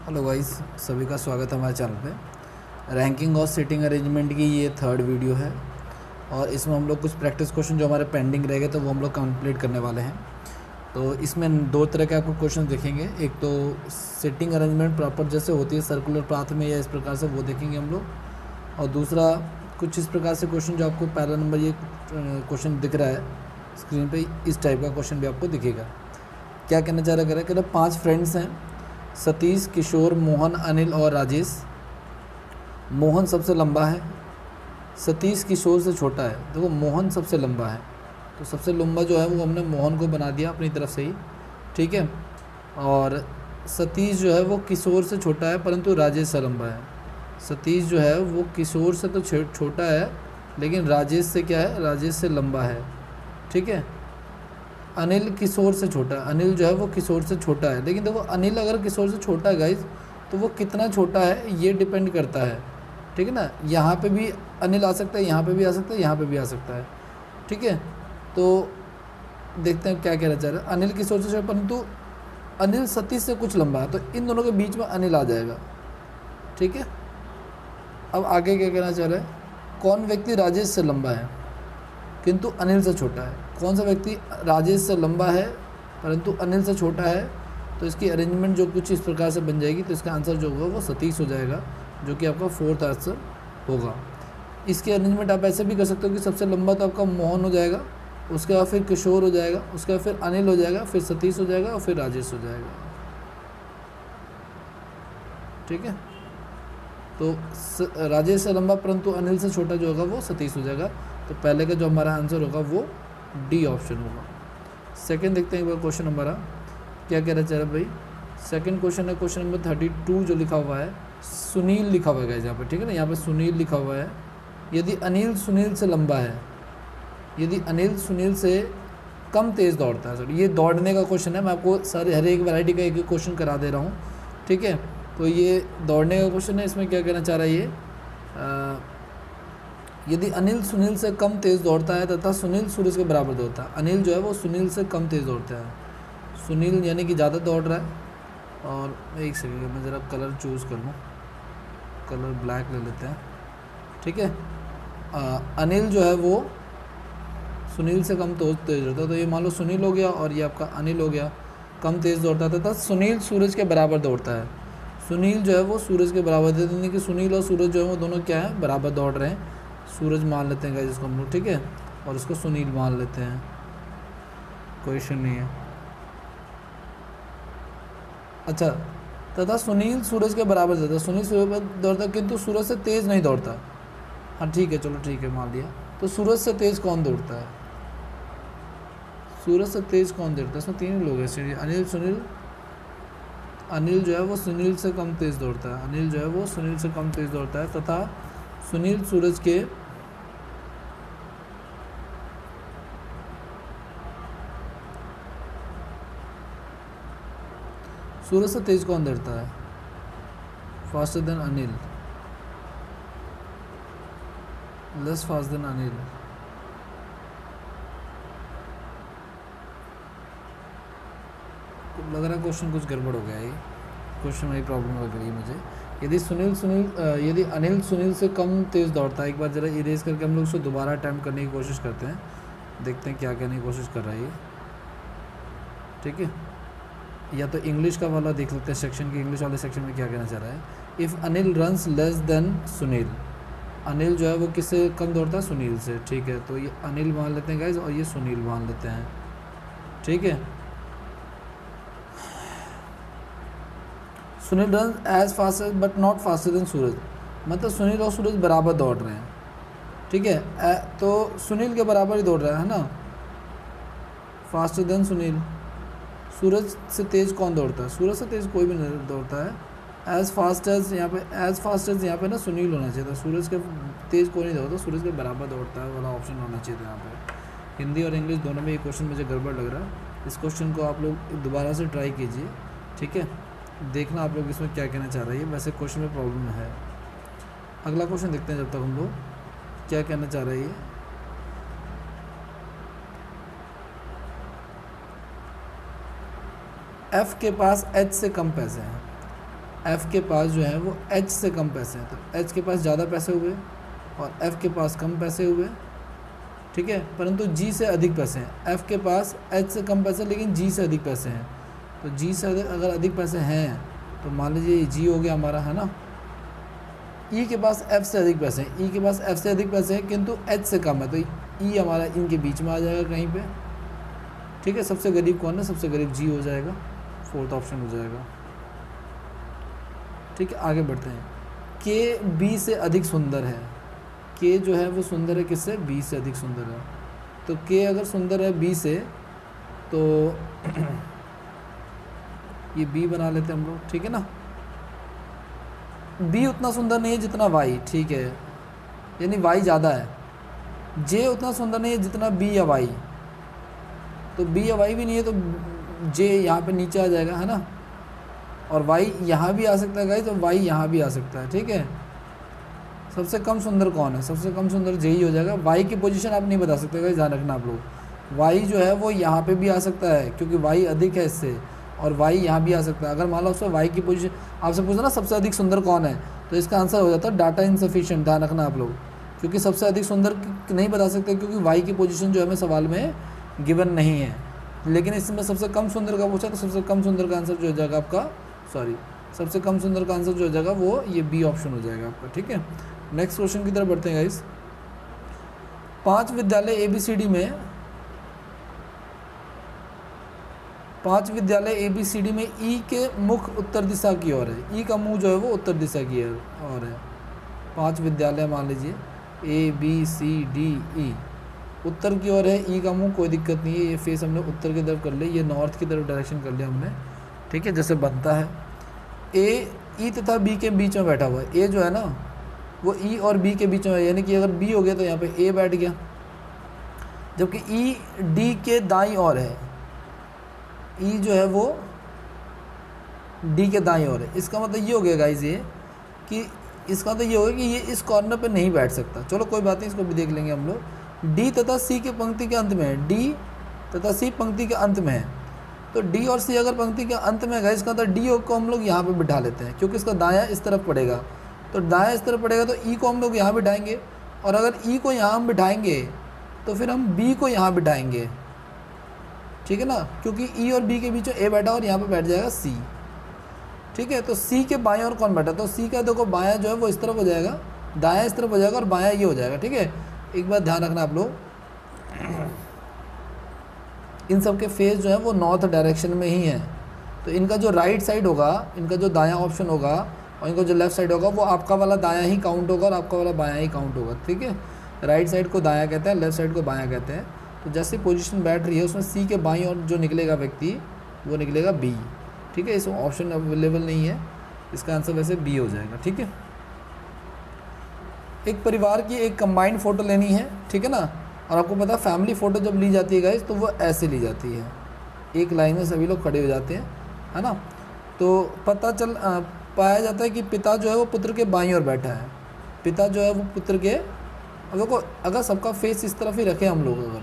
Hello guys, सभी का स्वागत है हमारे चैनल पे। रैंकिंग और सीटिंग अरेंजमेंट की ये थर्ड वीडियो है और इसमें हम लोग कुछ प्रैक्टिस क्वेश्चन जो हमारे पेंडिंग रह गए तो वो हम लोग कंप्लीट करने वाले हैं। तो इसमें दो तरह के आपको क्वेश्चन देखेंगे। एक तो सीटिंग अरेंजमेंट प्रॉपर जैसे होती है सर्कुलर पाथ में या इस प्रकार से, वो देखेंगे हम लोग। और दूसरा कुछ इस प्रकार से क्वेश्चन जो आपको पहला नंबर ये क्वेश्चन दिख रहा है स्क्रीन पे, इस टाइप का क्वेश्चन भी आपको दिखेगा। क्या कहना चाह रहा है, कह रहा 5 फ्रेंड्स हैं, सतीश, किशोर, मोहन, अनिल और राजेश। मोहन सबसे लंबा है, सतीश किशोर से छोटा है। देखो मोहन सबसे लंबा है तो सबसे लंबा जो है वो हमने मोहन को बना दिया अपनी तरफ से ही, ठीक है। और सतीश जो है वो किशोर से छोटा है परंतु राजेश से लंबा है। सतीश जो है वो किशोर से तो छोटा है लेकिन राजेश से क्या है, राजेश से लंबा है, ठीक है। अनिल किशोर से छोटा है, अनिल जो है वो किशोर से छोटा है। लेकिन देखो अनिल अगर किशोर से छोटा है गाइज तो वो कितना छोटा है ये डिपेंड करता है, ठीक है ना। यहाँ पे भी अनिल आ सकता है, यहाँ पे भी आ सकता है, यहाँ पे भी आ सकता है, ठीक है। तो देखते हैं क्या कहना चाह रहा है। अनिल किशोर से छोटा परंतु अनिल सतीश से कुछ लंबा है तो इन दोनों के बीच में अनिल आ जाएगा, ठीक है। अब आगे क्या कहना चाह रहा है, कौन व्यक्ति राजेश से लंबा है किंतु अनिल से छोटा है। कौन सा व्यक्ति राजेश से लंबा है परंतु अनिल से छोटा है, तो इसकी अरेंजमेंट जो कुछ इस प्रकार से बन जाएगी। तो इसका आंसर जो होगा वो सतीश हो जाएगा, जो कि आपका फोर्थ आंसर होगा। इसकी अरेंजमेंट आप ऐसे भी कर सकते हो कि सबसे लंबा तो आपका मोहन हो जाएगा, उसके बाद फिर किशोर हो जाएगा, उसके बाद फिर अनिल हो जाएगा, फिर सतीश हो जाएगा और फिर राजेश हो जाएगा, ठीक है। तो राजेश से लंबा परंतु अनिल से छोटा जो होगा वो सतीश हो जाएगा। तो पहले का जो हमारा आंसर होगा वो डी ऑप्शन होगा। सेकंड देखते हैं एक बार क्वेश्चन हमारा क्या कह रहा है। चलो भाई सेकंड क्वेश्चन है, क्वेश्चन नंबर 32 जो लिखा हुआ है, सुनील लिखा हुआ है यहाँ पे, ठीक है ना। यहाँ पे सुनील लिखा हुआ है। यदि अनिल सुनील से लंबा है, यदि अनिल सुनील से कम तेज़ दौड़ता है, सॉरी ये दौड़ने का क्वेश्चन है, मैं आपको सारे हर एक वैरायटी का एक एक क्वेश्चन करा दे रहा हूँ, ठीक है। तो ये दौड़ने का क्वेश्चन है। इसमें क्या कहना चाह रहा है ये, यदि अनिल सुनील से कम तेज़ दौड़ता है तथा सुनील सूरज के बराबर दौड़ता है। अनिल जो है वो सुनील से कम तेज़ दौड़ता है, सुनील यानी कि ज़्यादा दौड़ रहा है। और एक सेकंड मैं ज़रा कलर चूज़ कर लूँ, कलर ब्लैक ले लेते हैं, ठीक है। अनिल जो है वो सुनील से कम तेज़ दौड़ता है, तो ये मान लो सुनील हो गया और ये आपका अनिल हो गया। कम तेज़ दौड़ता था तथा सुनील सूरज के बराबर दौड़ता है। सुनील जो है वो सूरज के बराबर, यानी कि सुनील और सूरज जो है वो दोनों क्या है, बराबर दौड़ रहे हैं। सूरज मान लेते हैं जिसको हम लोग, ठीक है, और इसको सुनील मान लेते हैं, कोई इशू नहीं है। अच्छा, तथा सुनील सूरज के बराबर दौड़ता है, सुनील सूरज पर दौड़ता किंतु सूरज से तेज़ नहीं दौड़ता। हाँ ठीक है, चलो ठीक है, मान लिया। तो सूरज से तेज़ कौन दौड़ता है, सूरज से तेज़ कौन दौड़ता है। इसमें 3 लोग हैं, अनिल सुनील। अनिल जो है वो सुनील से कम तेज़ दौड़ता है, अनिल जो है वो सुनील से कम तेज़ दौड़ता है तथा सुनील सूरज के सूरज से तेज कौन दौड़ता है, faster than Anil, less fast than Anil. लग रहा है क्वेश्चन कुछ गड़बड़ हो गया है, क्वेश्चन में प्रॉब्लम लग रही है मुझे। यदि अनिल सुनील से कम तेज़ दौड़ता है, एक बार ज़रा इरेज करके हम लोग उसको दोबारा अटैम्प्ट करने की कोशिश करते हैं, देखते हैं क्या कहने की कोशिश कर रहा है ये, ठीक है। या तो इंग्लिश का वाला देख लेते हैं सेक्शन की, इंग्लिश वाले सेक्शन में क्या कहना चाह रहा है। If Anil runs less than Sunil, Anil जो है वो किससे कम दौड़ता है, सुनील से, ठीक है। तो ये अनिल मान लेते हैं गाइज और ये सुनील मान लेते हैं, ठीक है। Sunil run as fast but not faster than Suraj, मतलब सुनील और सूरज बराबर दौड़ रहे हैं, ठीक है। तो सुनील के बराबर ही दौड़ रहा है ना, फास्टर देन सुनील। सूरज से तेज़ कौन दौड़ता है, सूरज से तेज़ कोई भी नहीं दौड़ता है। एज फास्ट एज यहाँ पे ना सुनील होना चाहिए था, सूरज के तेज़ कोई नहीं दौड़ता, सूरज के बराबर दौड़ता है वाला ऑप्शन होना चाहिए था यहाँ पे। हिंदी और इंग्लिश दोनों में ये क्वेश्चन मुझे गड़बड़ लग रहा है। इस क्वेश्चन को आप लोग दोबारा से ट्राई कीजिए, ठीक है, देखना आप लोग इसमें क्या कहना चाह रही है। वैसे क्वेश्चन में प्रॉब्लम है। अगला क्वेश्चन देखते हैं जब तक हम लोग क्या कहना चाह रही है। एफ के पास एच से कम पैसे हैं, एफ़ के पास जो है वो एच से कम पैसे हैं, तो एच के पास ज़्यादा पैसे हुए और एफ़ के पास कम पैसे हुए, ठीक है, परंतु जी से अधिक पैसे हैं। एफ़ के पास एच से कम पैसे लेकिन जी से अधिक पैसे हैं, तो जी से अगर अधिक पैसे हैं तो मान लीजिए जी हो गया हमारा, है ना। ई के पास एफ़ से अधिक पैसे हैं, ई के पास एफ़ से अधिक पैसे हैं किंतु एच से कम है, तो ई हमारा इनके बीच में आ जाएगा कहीं पे, ठीक है। सबसे गरीब कौन है, सबसे गरीब जी हो जाएगा, फोर्थ ऑप्शन हो जाएगा, ठीक है। आगे बढ़ते हैं। के बी से अधिक सुंदर है, के जो है वो सुंदर है किससे, बी से अधिक सुंदर है, तो के अगर सुंदर है बी से तो ये बी बना लेते हैं हम लोग, ठीक है ना। बी उतना सुंदर नहीं है जितना वाई, ठीक है, यानी वाई ज़्यादा है। जे उतना सुंदर नहीं है जितना बी या वाई, तो बी या वाई भी नहीं है तो जे यहाँ पे नीचे आ जाएगा, है ना। और वाई यहाँ भी आ सकता है गाइस, तो वाई यहाँ भी आ सकता है, ठीक है। सबसे कम सुंदर कौन है, सबसे कम सुंदर जे ही हो जाएगा। वाई की पोजीशन आप नहीं बता सकते गाइस, ध्यान रखना आप लोग। वाई जो है वो यहाँ पे भी आ सकता है क्योंकि वाई अधिक है इससे, और वाई यहाँ भी आ सकता है। अगर मान लो उसमें वाई की पोजीशन आपसे पूछना ना सबसे अधिक सुंदर कौन है, तो इसका आंसर हो जाता है डाटा इनसफिशिएंट, ध्यान रखना आप लोग, क्योंकि सबसे अधिक सुंदर नहीं बता सकते क्योंकि वाई की पोजीशन जो है हमें सवाल में गिवन नहीं है। लेकिन इसमें सबसे कम सुंदर का पूछा तो सबसे कम सुंदर का आंसर जो हो जाएगा आपका, सबसे कम सुंदर का आंसर जो हो जाएगा वो ये बी ऑप्शन हो जाएगा आपका, ठीक है। नेक्स्ट क्वेश्चन की तरफ बढ़ते हैं गाइस। 5 विद्यालय ABCD में, 5 विद्यालय ABCD में ई के मुख उत्तर दिशा की ओर है, ई का मुंह जो है वो उत्तर दिशा की ओर है। 5 विद्यालय मान लीजिए ABCDE उत्तर की ओर है, ई का मुंह कोई दिक्कत नहीं है, ये फेस हमने उत्तर की तरफ कर लिया, ये नॉर्थ की तरफ डायरेक्शन कर लिया हमने, ठीक है, जैसे बनता है। ई तथा बी के बीच में बैठा हुआ है, ए जो है ना वो ई और बी के बीच में है, यानी कि अगर बी हो गया तो यहाँ पे ए बैठ गया, जबकि ई डी के दाईं ओर है, ई जो है वो डी के दाईं ओर है। इसका मतलब ये हो गया गाइस ये कि इसका मतलब ये हो गया कि ये इस कॉर्नर पे नहीं बैठ सकता। चलो कोई बात नहीं, इसको भी देख लेंगे हम लोग। डी तथा सी के पंक्ति के अंत में है, डी तथा सी पंक्ति के अंत में है, तो डी और सी अगर पंक्ति के अंत में है इसका मतलब डी को हम लोग यहाँ पे बिठा लेते हैं क्योंकि इसका दायां इस तरफ पड़ेगा, तो दायां इस तरफ पड़ेगा तो ई को हम लोग यहाँ बिठाएंगे, और अगर ई को यहाँ हम बिठाएंगे तो फिर हम बी को यहाँ बिठाएंगे, ठीक है ना, क्योंकि ई और बी के बीच में ए बैठा और यहाँ पे बैठ जाएगा सी, ठीक है। तो सी के बाएं और कौन बैठा, तो सी का देखो बायां जो है वो इस तरफ हो जाएगा, दायां इस तरफ हो जाएगा और बायां ये हो जाएगा, ठीक है। एक बात ध्यान रखना आप लोग, इन सब के फेस जो है वो नॉर्थ डायरेक्शन में ही है, तो इनका जो राइट साइड होगा, इनका जो दायां ऑप्शन होगा और इनका जो लेफ्ट साइड होगा वो आपका वाला दायां ही काउंट होगा और आपका वाला बायां ही काउंट होगा, ठीक है। राइट साइड को दायां कहते हैं, लेफ्ट साइड को बायां कहते हैं। तो जैसी पोजीशन बैठ रही है उसमें सी के बाईं और जो निकलेगा व्यक्ति वो निकलेगा बी, ठीक है। इसमें ऑप्शन अवेलेबल नहीं है, इसका आंसर वैसे बी हो जाएगा, ठीक है। एक परिवार की एक कंबाइंड फ़ोटो लेनी है, ठीक है ना, और आपको पता है फैमिली फ़ोटो जब ली जाती है गाइस तो वो ऐसे ली जाती है, एक लाइन में सभी लोग खड़े हो जाते हैं, है ना। तो पाया जाता है कि पिता जो है वो पुत्र के बाईं ओर बैठा है, पिता जो है वो पुत्र के, देखो अगर सबका फेस इस तरफ ही रखें हम लोग अगर,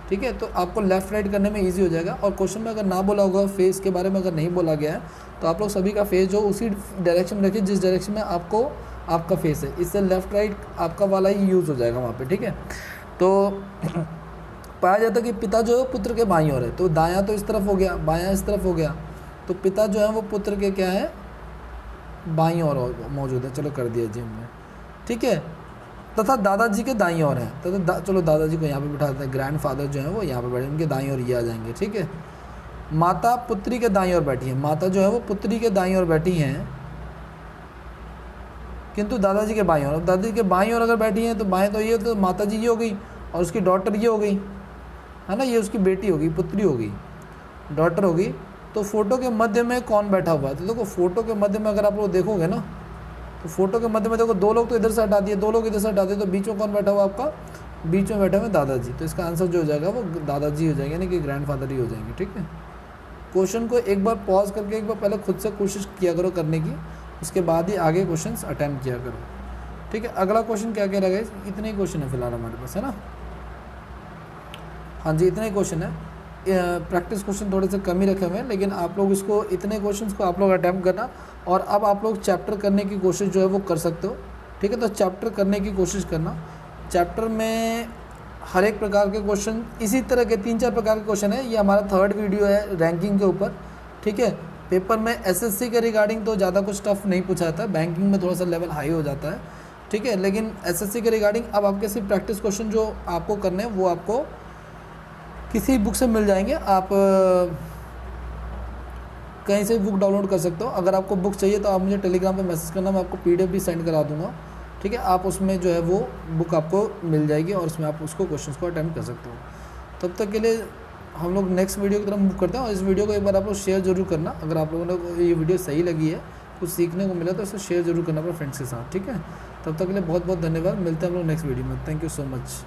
ठीक है, तो आपको लेफ़्ट राइट करने में इजी हो जाएगा। और क्वेश्चन में अगर ना बोला होगा फेस के बारे में, अगर नहीं बोला गया है तो आप लोग सभी का फेस जो उसी डायरेक्शन में रखिए जिस डायरेक्शन में आपका फेस है, इससे लेफ़्ट राइट आपका वाला ही यूज़ हो जाएगा वहाँ पे, ठीक है। तो पाया जाता है कि पिता जो है पुत्र के बाईं ओर है, तो दायां तो इस तरफ हो गया, बायां इस तरफ हो गया, तो पिता जो है वो पुत्र के क्या है बाईं ओर मौजूद है, चलो कर दिया जी हमने, ठीक है। तथा दादाजी के दाईं ओर है, तथा चलो दादाजी को यहाँ पे बिठा देते हैं, ग्रैंड फादर जो है वो यहाँ पे बैठे, उनके दाईं ओर ये आ जाएंगे, ठीक है। माता पुत्री के दाईं ओर बैठी है, माता जो है वो पुत्री के दाईं ओर बैठी हैं किंतु दादाजी के बाईं ओर, दादाजी के बाईं ओर अगर बैठी हैं तो बाएं तो ये, तो माता जी ये हो गई और उसकी डॉटर ये हो गई, है ना, ये उसकी बेटी होगी, पुत्री होगी, डॉटर होगी। तो फोटो के मध्य में कौन बैठा हुआ है, तो देखो फोटो के मध्य में अगर आप लोग देखोगे ना तो फोटो के मध्य में देखो दो लोग तो इधर से हटा दिए, दो लोग इधर से हटा दिए, तो बीच में कौन बैठा हुआ आपका, बीच में बैठे हुए दादाजी, तो इसका आंसर जो हो जाएगा वो दादाजी हो जाएंगे, यानी कि ग्रैंडफादर ही हो जाएंगे, ठीक है। क्वेश्चन को एक बार पॉज करके एक बार पहले खुद से कोशिश किया करो करने की, उसके बाद ही आगे क्वेश्चंस अटेम्प्ट किया करो, ठीक है। अगला क्वेश्चन क्या कह रहा है, इतने ही क्वेश्चन है फिलहाल हमारे पास, है ना, हाँ जी इतने ही क्वेश्चन है। प्रैक्टिस क्वेश्चन थोड़े से कम ही रखे हुए हैं, लेकिन आप लोग इसको इतने क्वेश्चंस को आप लोग अटैम्प्ट करना, और अब आप लोग चैप्टर करने की कोशिश जो है वो कर सकते हो। ठीक है, तो चैप्टर करने की कोशिश करना। चैप्टर में हर एक प्रकार के क्वेश्चन, इसी तरह के 3-4 प्रकार के क्वेश्चन है। ये हमारा 3rd वीडियो है रैंकिंग के ऊपर। ठीक है, पेपर में एसएससी के रिगार्डिंग तो ज़्यादा कुछ टफ नहीं पूछा जाता है, बैंकिंग में थोड़ा सा लेवल हाई हो जाता है। ठीक है, लेकिन एसएससी के रिगार्डिंग अब आपके सिर्फ प्रैक्टिस क्वेश्चन जो आपको करने हैं वो आपको किसी बुक से मिल जाएंगे। आप कहीं से बुक डाउनलोड कर सकते हो। अगर आपको बुक चाहिए तो आप मुझे टेलीग्राम पे मैसेज करना, मैं आपको पीडीएफ भी सेंड करा दूंगा। ठीक है, आप उसमें जो है वो बुक आपको मिल जाएगी और उसमें आप उसको क्वेश्चंस को अटेम्प्ट कर सकते हो। तब तक के लिए हम लोग नेक्स्ट वीडियो की तरफ मूव करते हैं, और इस वीडियो को एक बार आप लोग शेयर जरूर करना। अगर आप लोगों को ये वीडियो सही लगी है, कुछ सीखने को मिला, तो इसे शेयर जरूर करना अपने फ्रेंड्स के साथ। ठीक है, तब तक के लिए बहुत बहुत धन्यवाद। मिलते हैं हम लोग नेक्स्ट वीडियो में। Thank you so much.